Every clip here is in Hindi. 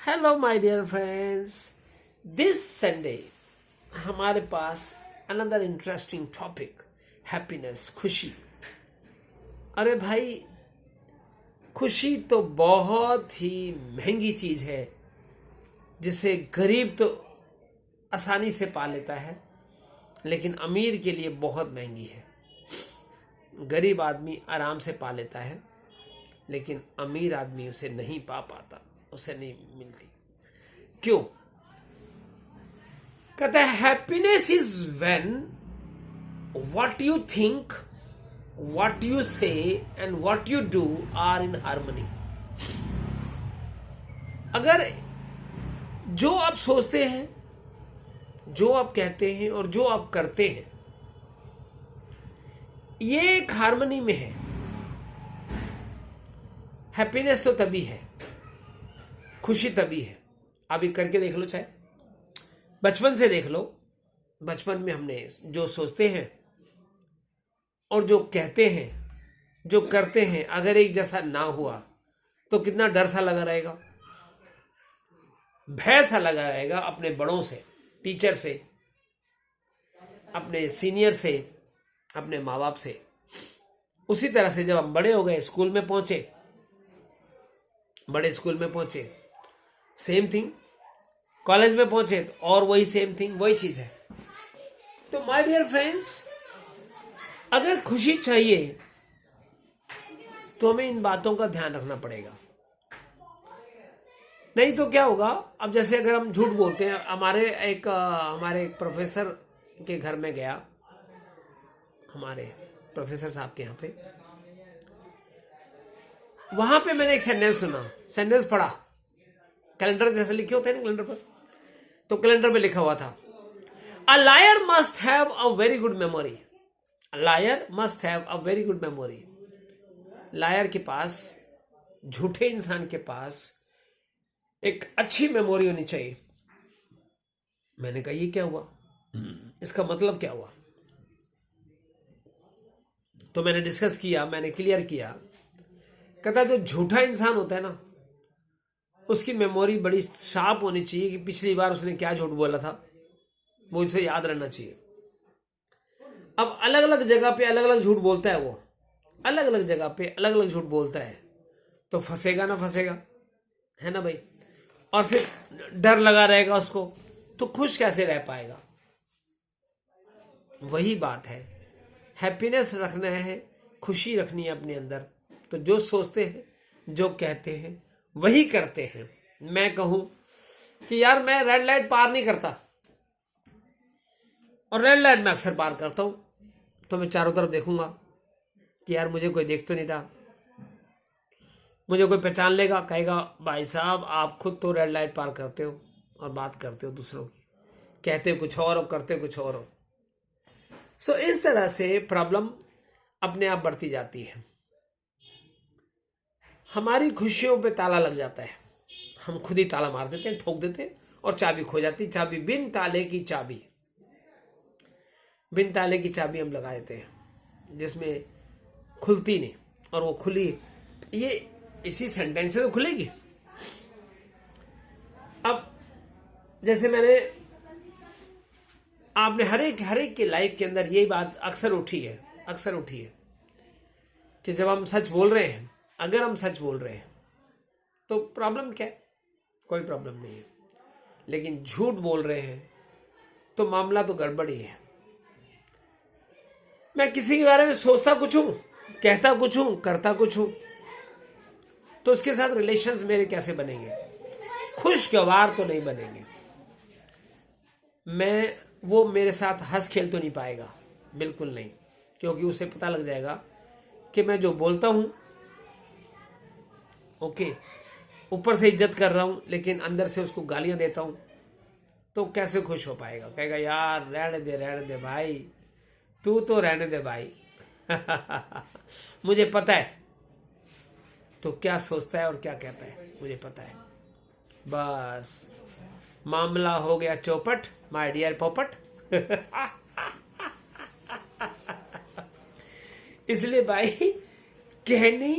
Hello my dear friends, this Sunday हमारे पास अनदर इंटरेस्टिंग टॉपिक हैप्पीनेस, खुशी। अरे भाई, खुशी तो बहुत ही महंगी चीज है जिसे गरीब तो आसानी से पा लेता है, लेकिन अमीर के लिए बहुत महंगी है। गरीब आदमी आराम से पा लेता है, लेकिन अमीर आदमी उसे नहीं पा पाता, उसे नहीं मिलती। क्यों? कहता है happiness is when what you think, what you say and what you do are in harmony. अगर जो आप सोचते हैं, जो आप कहते हैं और जो आप करते हैं ये एक हार्मनी में है, हैप्पीनेस तो तभी है, खुशी तभी है। आप ये करके देख लो, चाहे बचपन से देख लो। बचपन में हमने जो सोचते हैं और जो कहते हैं, जो करते हैं, अगर एक जैसा ना हुआ तो कितना डर सा लगा रहेगा, भय सा लगा रहेगा अपने बड़ों से, टीचर से, अपने सीनियर से, अपने माँ बाप से। उसी तरह से जब हम बड़े हो गए, स्कूल में पहुंचे, बड़े स्कूल में पहुंचे, सेम थिंग। कॉलेज में पहुंचे तो और वही सेम थिंग, वही चीज है। तो माय डियर फ्रेंड्स, अगर खुशी चाहिए तो हमें इन बातों का ध्यान रखना पड़ेगा। नहीं तो क्या होगा, अब जैसे अगर हम झूठ बोलते हैं, हमारे एक प्रोफेसर के घर में गया, हमारे प्रोफेसर साहब के यहाँ पे, वहां पे मैंने एक सेंटेंस सुना, सेंटेंस पढ़ा। कैलेंडर जैसे लिखे होते हैं ना कैलेंडर पर, तो कैलेंडर पे लिखा हुआ था, a liar must have a very good memory. A liar must have a very good memory. Liar के पास, झूठे इंसान के पास एक अच्छी मेमोरी होनी चाहिए। मैंने कहा ये क्या हुआ, इसका मतलब क्या हुआ? तो मैंने डिस्कस किया, मैंने क्लियर किया। कहता जो झूठा इंसान होता है ना, उसकी मेमोरी बड़ी शार्प होनी चाहिए कि पिछली बार उसने क्या झूठ बोला था, वो उसे याद रहना चाहिए। अब अलग अलग जगह पे अलग अलग झूठ बोलता है वो, अलग अलग जगह पे अलग अलग झूठ बोलता है, तो फंसेगा ना फंसेगा, है ना भाई। और फिर डर लगा रहेगा उसको, तो खुश कैसे रह पाएगा? वही बात है, हैप्पीनेस रखना है, खुशी रखनी है अपने अंदर, तो जो सोचते हैं, जो कहते हैं, वही करते हैं। मैं कहूं कि यार मैं रेड लाइट पार नहीं करता, और रेड लाइट में अक्सर पार करता हूं, तो मैं चारों तरफ देखूंगा कि यार मुझे कोई देख तो नहीं रहा, मुझे कोई पहचान लेगा, कहेगा भाई साहब आप खुद तो रेड लाइट पार करते हो और बात करते हो दूसरों की, कहते हो कुछ और करते हो कुछ और हो। सो इस तरह से प्रॉब्लम अपने आप बढ़ती जाती है। हमारी खुशियों पे ताला लग जाता है, हम खुद ही ताला मार देते हैं, ठोक देते हैं, और चाबी खो जाती। चाबी, बिन ताले की चाबी, बिन ताले की चाबी हम लगा देते हैं, जिसमें खुलती नहीं, और वो खुली, ये इसी सेंटेंस से तो खुलेगी। अब जैसे मैंने, आपने हर एक के लाइफ के अंदर यही बात अक्सर उठी है, अक्सर उठी है कि जब हम सच बोल रहे हैं, अगर हम सच बोल रहे हैं तो प्रॉब्लम क्या है? कोई प्रॉब्लम नहीं है। लेकिन झूठ बोल रहे हैं तो मामला तो गड़बड़ ही है। मैं किसी के बारे में सोचता कुछ हूं, कहता कुछ हूं, करता कुछ हूं, तो उसके साथ रिलेशंस मेरे कैसे बनेंगे? खुशगवार तो नहीं बनेंगे। वो मेरे साथ हंस खेल तो नहीं पाएगा, बिल्कुल नहीं, क्योंकि उसे पता लग जाएगा कि मैं जो बोलता हूं, ओके, ऊपर से इज्जत कर रहा हूं, लेकिन अंदर से उसको गालियां देता हूं, तो कैसे खुश हो पाएगा? कहेगा यार रहने दे भाई, तू तो रहने दे भाई। मुझे पता है तो क्या सोचता है और क्या कहता है, मुझे पता है। बस मामला हो गया चौपट, माय डियर पोपट। इसलिए भाई, कहनी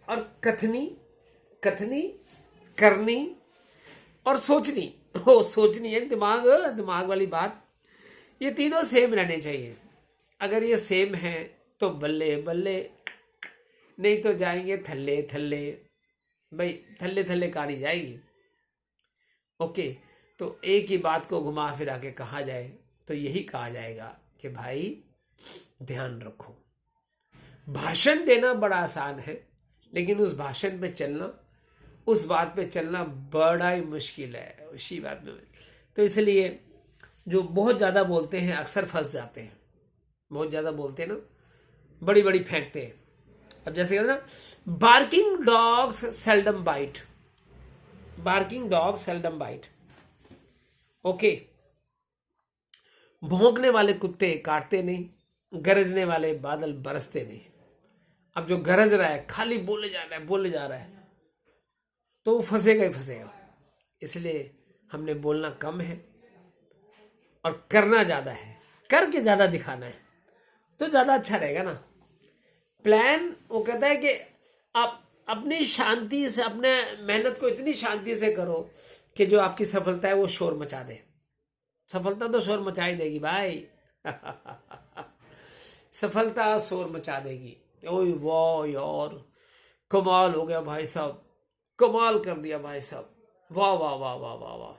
और कथनी करनी और सोचनी। वो सोचनी है दिमाग वाली बात, ये तीनों सेम रहने चाहिए। अगर ये सेम है तो बल्ले बल्ले, नहीं तो जाएंगे थल्ले थल्ले। भाई थल्ले थल्ले कहानी जाएगी। ओके, तो एक ही बात को घुमा फिरा के कहा जाए तो यही कहा जाएगा कि भाई ध्यान रखो। भाषण देना बड़ा आसान है, लेकिन उस भाषण पे चलना, उस बात पे चलना बड़ा ही मुश्किल है। उसी बात में तो इसलिए जो बहुत ज़्यादा बोलते हैं अक्सर फंस जाते हैं। बहुत ज़्यादा बोलते हैं ना, बड़ी बड़ी फेंकते हैं। अब जैसे कहते ना, barking dogs seldom bite, barking dog seldom bite. Okay, भौंकने वाले कुत्ते काटते नहीं, गरजने वाले बादल बरसते नहीं। अब जो गरज रहा है, खाली बोले जा रहा है, तो वो फंसेगा ही फंसेगा। इसलिए हमने बोलना कम है और करना ज़्यादा है, करके ज़्यादा दिखाना है, तो ज़्यादा अच्छा रहेगा ना। प्लान वो कहता है कि आप अपनी शांति से, अपने मेहनत को इतनी शांति से करो कि जो आपकी सफलता है वो शोर मचा दे। सफलता तो शोर मचा ही देगी भाई। सफलता शोर मचा देगी। ओए वाह यार, कमाल हो गया भाई साहब, कमाल कर दिया भाई साहब, वाह वाह वाह वाह वाह वाह।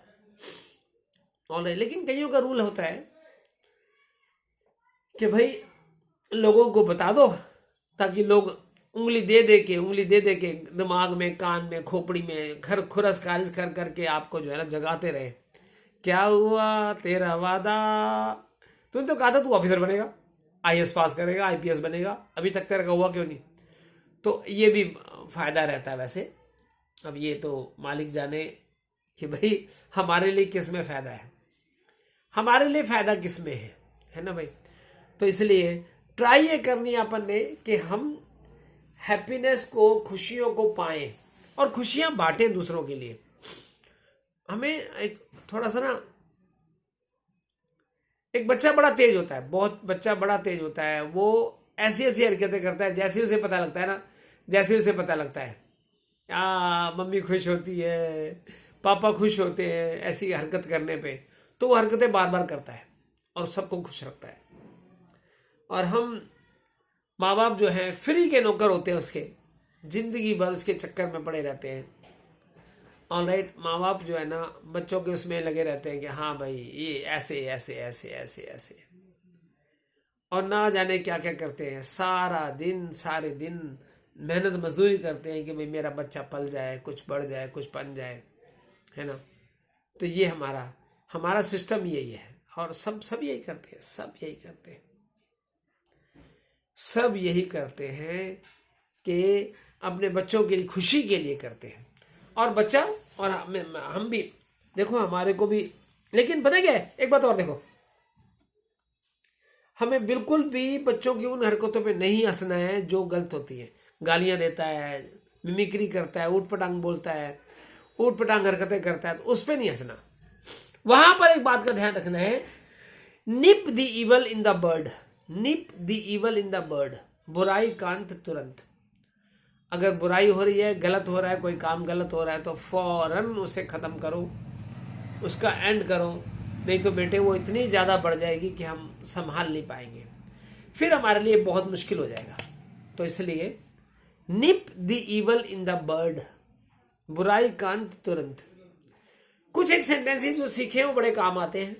और लेकिन कईयों का रूल होता है कि भाई लोगों को बता दो, ताकि लोग उंगली दे दे के दिमाग में, कान में, खोपड़ी में घर खुरस खारिज कर करके आपको जो है ना जगाते रहे। क्या हुआ तेरा वादा, तूने तो कहा था तू ऑफिसर बनेगा, आईएएस पास करेगा, आईपीएस बनेगा, अभी तक तेरा का हुआ क्यों नहीं। तो ये भी फायदा रहता है वैसे। अब ये तो मालिक जाने कि भाई हमारे लिए किस में फायदा है, हमारे लिए फायदा किस में है ना भाई। तो इसलिए ट्राई ये करनी है अपन ने कि हम हैप्पीनेस को, खुशियों को पाएं और खुशियां बांटें दूसरों के लिए। हमें एक थोड़ा सा ना, एक बच्चा बड़ा तेज होता है, बहुत बच्चा बड़ा तेज होता है, वो ऐसी ऐसी हरकतें करता है जैसे उसे पता लगता है ना, जैसे उसे पता लगता है मम्मी खुश होती है, पापा खुश होते हैं ऐसी हरकत करने पे, तो वो हरकतें बार बार करता है और सबको खुश रखता है। और हम माँ बाप जो हैं फ्री के नौकर होते हैं उसके, जिंदगी भर उसके चक्कर में पड़े रहते हैं। ऑलराइट, माँ बाप जो है ना बच्चों के उसमें लगे रहते हैं कि हाँ भाई ये ऐसे ऐसे ऐसे ऐसे ऐसे, और ना जाने क्या क्या करते हैं। सारे दिन मेहनत मजदूरी करते हैं कि भाई मेरा बच्चा पल जाए, कुछ बढ़ जाए, कुछ बन जाए, है ना। तो ये हमारा सिस्टम यही है। और सब यही करते हैं, सब यही करते हैं कि अपने बच्चों के लिए, खुशी के लिए करते हैं। और बच्चा और हम भी देखो, हमारे को भी, लेकिन पता क्या है, एक बात और देखो, हमें बिल्कुल भी बच्चों की उन हरकतों पे नहीं हंसना है जो गलत होती है। गालियां देता है, मिमिक्री करता है, ऊट पटांग बोलता है, ऊट पटांग हरकतें करता है, तो उस पर नहीं हंसना। वहां पर एक बात का ध्यान रखना है, निप the evil in the bird, nib the evil in the bird, बुराई कांत तुरंत। अगर बुराई हो रही है, गलत हो रहा है, कोई काम गलत हो रहा है, तो फौरन उसे खत्म करो, उसका एंड करो। नहीं तो बेटे वो इतनी ज़्यादा बढ़ जाएगी कि हम संभाल नहीं पाएंगे, फिर हमारे लिए बहुत मुश्किल हो जाएगा। तो इसलिए निप the evil in the bird, बुराई कांत तुरंत। कुछ एक सेंटेंसेस जो सीखे वो बड़े काम आते हैं,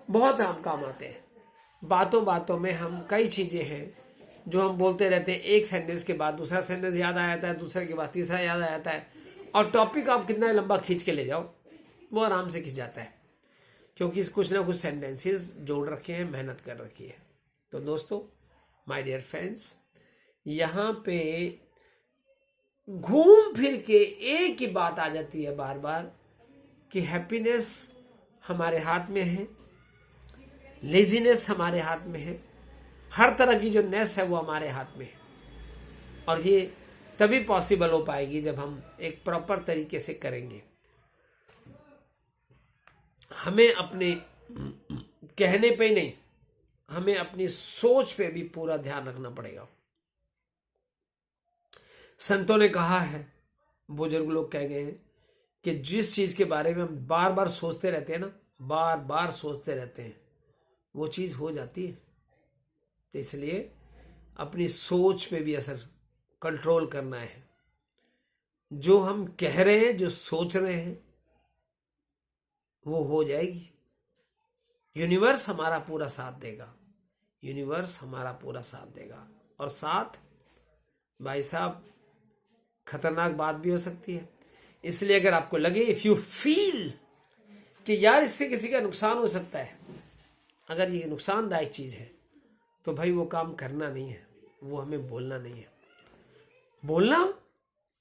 बहुत हम काम आते हैं। बातों बातों में हम कई चीज़ें हैं जो हम बोलते रहते हैं, एक सेंटेंस के बाद दूसरा सेंटेंस याद आ जाता है, दूसरे के बाद तीसरा याद आ जाता है, और टॉपिक आप कितना लंबा खींच के ले जाओ वो आराम से खींच जाता है, क्योंकि कुछ ना कुछ सेंटेंसेस जोड़ रखे हैं, मेहनत कर रखी है। तो दोस्तों, माय डियर फ्रेंड्स, यहाँ पे घूम फिर के एक ही बात आ जाती है बार बार कि हैप्पीनेस हमारे हाथ में है, लेजीनेस हमारे हाथ में है, हर तरह की जो नेस है वो हमारे हाथ में है। और ये तभी पॉसिबल हो पाएगी जब हम एक प्रॉपर तरीके से करेंगे। हमें अपने कहने पे ही नहीं, हमें अपनी सोच पे भी पूरा ध्यान रखना पड़ेगा। संतों ने कहा है, बुजुर्ग लोग कह गए हैं कि जिस चीज के बारे में हम बार बार सोचते रहते हैं ना, बार बार सोचते रहते हैं, वो चीज हो जाती है। तो इसलिए अपनी सोच पे भी असर कंट्रोल करना है। जो हम कह रहे हैं, जो सोच रहे हैं, वो हो जाएगी। यूनिवर्स हमारा पूरा साथ देगा, यूनिवर्स हमारा पूरा साथ देगा। और साथ भाई साहब खतरनाक बात भी हो सकती है। इसलिए अगर आपको लगे, इफ यू फील कि यार इससे किसी का नुकसान हो सकता है, अगर ये नुकसानदायक चीज है, तो भाई वो काम करना नहीं है, वो हमें बोलना नहीं है। बोलना,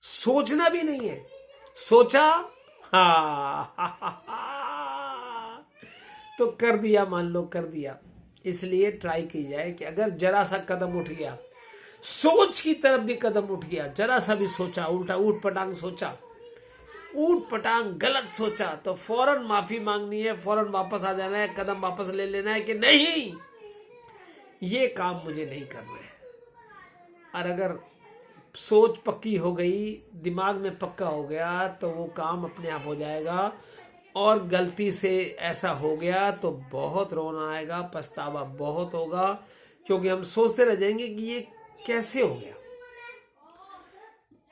सोचना भी नहीं है। सोचा तो कर दिया, मान लो कर दिया। इसलिए ट्राई की जाए कि अगर जरा सा कदम उठ गया, सोच की तरफ भी कदम उठ गया, जरा सा भी सोचा, उल्टा ऊट पटांग सोचा, ऊट पटांग गलत सोचा, तो फौरन माफी मांगनी है, फौरन वापस आ जाना है, कदम वापस ले लेना है कि नहीं, ये काम मुझे नहीं करना है। और अगर सोच पक्की हो गई, दिमाग में पक्का हो गया, तो वो काम अपने आप हो जाएगा। और गलती से ऐसा हो गया तो बहुत रोना आएगा, पछतावा बहुत होगा, क्योंकि हम सोचते रह जाएंगे कि ये कैसे हो गया,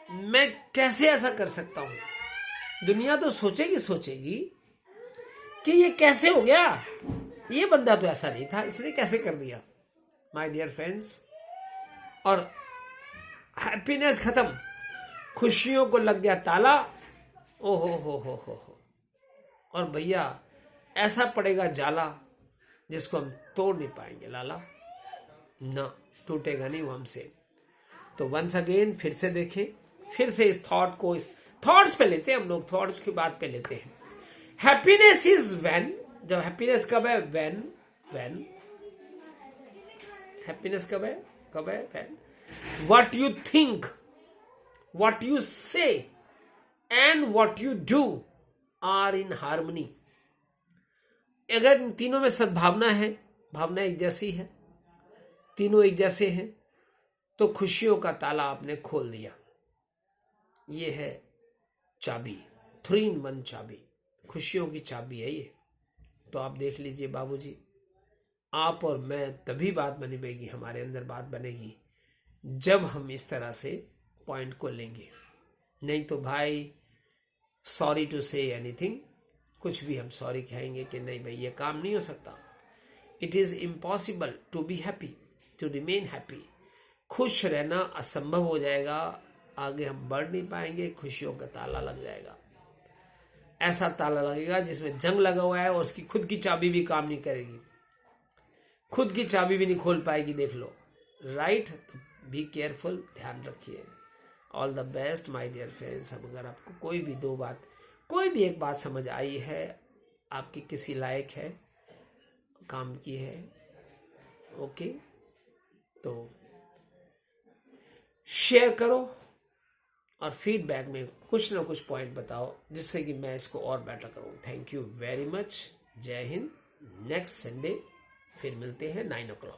मैं कैसे ऐसा कर सकता हूं। दुनिया तो सोचेगी कि ये कैसे हो गया, ये बंदा तो ऐसा नहीं था, इसने कैसे कर दिया। माय डियर फ्रेंड्स, और हैप्पीनेस खत्म, खुशियों को लग गया ताला, ओ हो। और भैया ऐसा पड़ेगा जाला जिसको हम तोड़ नहीं पाएंगे लाला, ना टूटेगा नहीं वो हमसे। तो वंस अगेन फिर से देखें, फिर से इस थॉट को, इस थॉट्स पे लेते हैं हम लोग, थॉट्स की बात पे लेते हैं। हैप्पीनेस इज व्हेन, जब हैप्पीनेस कब है, व्हेन हैप्पीनेस कब है, when what you think, what you say and what you do are in harmony। अगर इन तीनों में सद्भावना है, भावना एक जैसी है, तीनों एक जैसे हैं, तो खुशियों का ताला आपने खोल दिया। ये है चाबी, 3 in 1 चाबी, खुशियों की चाबी है ये। तो आप देख लीजिए बाबूजी, आप और मैं तभी बात बनेगी, हमारे अंदर बात बनेगी जब हम इस तरह से पॉइंट को लेंगे। नहीं तो भाई सॉरी टू से एनीथिंग, कुछ भी हम सॉरी कहेंगे कि नहीं भाई ये काम नहीं हो सकता। It is impossible to be happy, to remain happy. खुश रहना असंभव हो जाएगा, आगे हम बढ़ नहीं पाएंगे, खुशियों का ताला लग जाएगा। ऐसा ताला लगेगा जिसमें जंग लगा हुआ है और उसकी खुद की चाबी भी काम नहीं करेगी, खुद की चाबी भी नहीं खोल पाएगी, देख लो। राइट, बी केयरफुल, ध्यान रखिए। All the best my dear friends. अब अगर आपको कोई भी एक बात समझ आई है, आपकी किसी लायक है, काम की है, ओके, तो शेयर करो और फीडबैक में कुछ ना कुछ पॉइंट बताओ, जिससे कि मैं इसको और बेटर करूँ। Thank you very much. जय हिंद। नेक्स्ट संडे फिर मिलते हैं 9 o'clock।